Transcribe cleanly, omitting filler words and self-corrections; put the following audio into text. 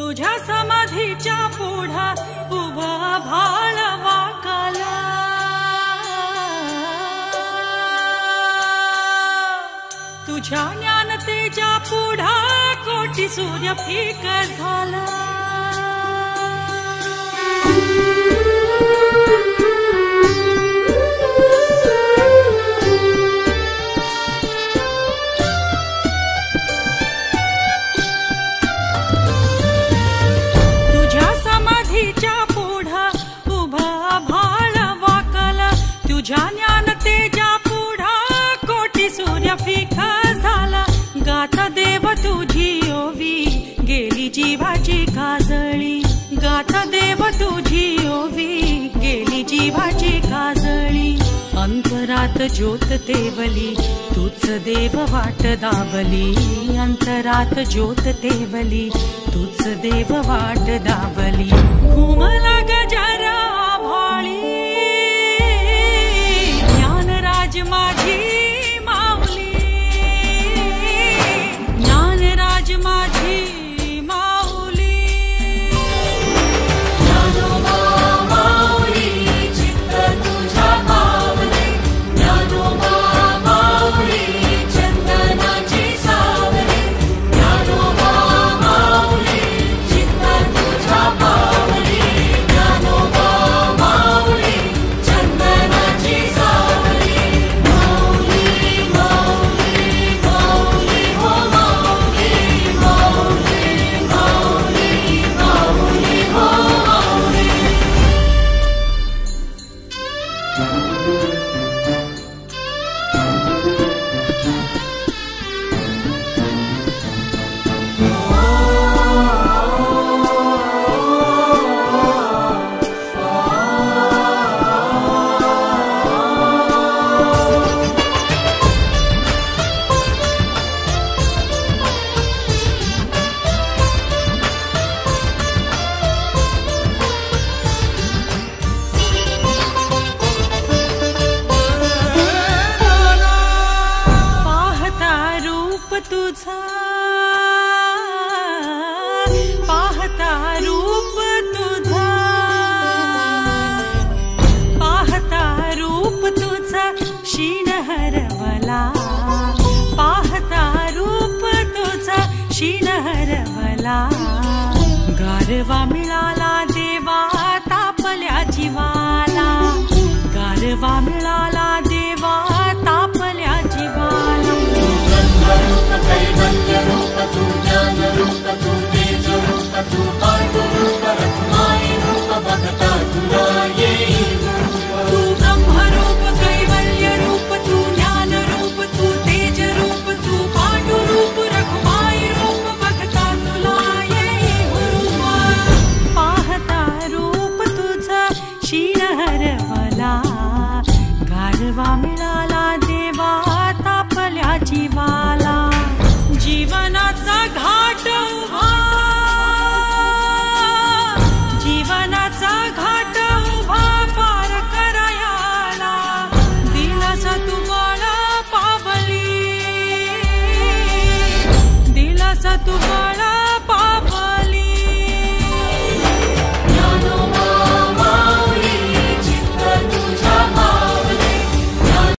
तुझ्या समाधीच्या पुढा उभा भाळ वाकाला, तुझ्या ज्ञानतेच्या पुढा कोटी सूर्य फिक झाला। तुझ्या समाधीच्या पुढा उभा भाळ वाकाला, तुझ्या ज्ञानतेच्या पुढा कोटी सूर्य फिक झाला। गाता देव तुझी ओवी गेली जीवाची काजळी, गाता देव तुझी ओवी गेली जीवाची काजळी। अंतरात ज्योत तेवली तूच देव वाट दावली, अंतरात ज्योत तेवली तूच देव वाट दावली। घुमला गजरा भाळी ज्ञानराज माझी माऊली, ज्ञानराज माझी माऊली। ज्ञानोबा माऊली चित्त तुझ्या पावले, ज्ञानोबा माऊली चंदनाची सावली, ज्ञानोबा माऊली चित्त तुझ्या पावले, ज्ञानोबा माऊली चंदनाची सावली। माऊली माऊली माऊली हो माऊली, माऊली माऊली माऊली हो माऊली। पाहता रूप तुझा, पाहता रूप तुझा, पाहता रूप तुझा शीण हरवला, पाहता रूप तुझा शीण हरवला। गारवा मिळाला देवा तापल्या जीवाला, गारवा मिळाला देवा तापल्या जीवाला। रूप कैवल्य रूप तू, ज्ञान रूप तू, तेज रूप तू, पांडु रूप रखुमाई रूप बघता तुला येईल रूप। तू ब्रह्मरूप कैवल्य रूप तू, ज्ञान रूप तू, तेज रूप तू, पांडु रूप रखुमाई रूप बघता तुला येईल रूप। पाहता रूप तुझं शीण हरवला, गारवा मिळाला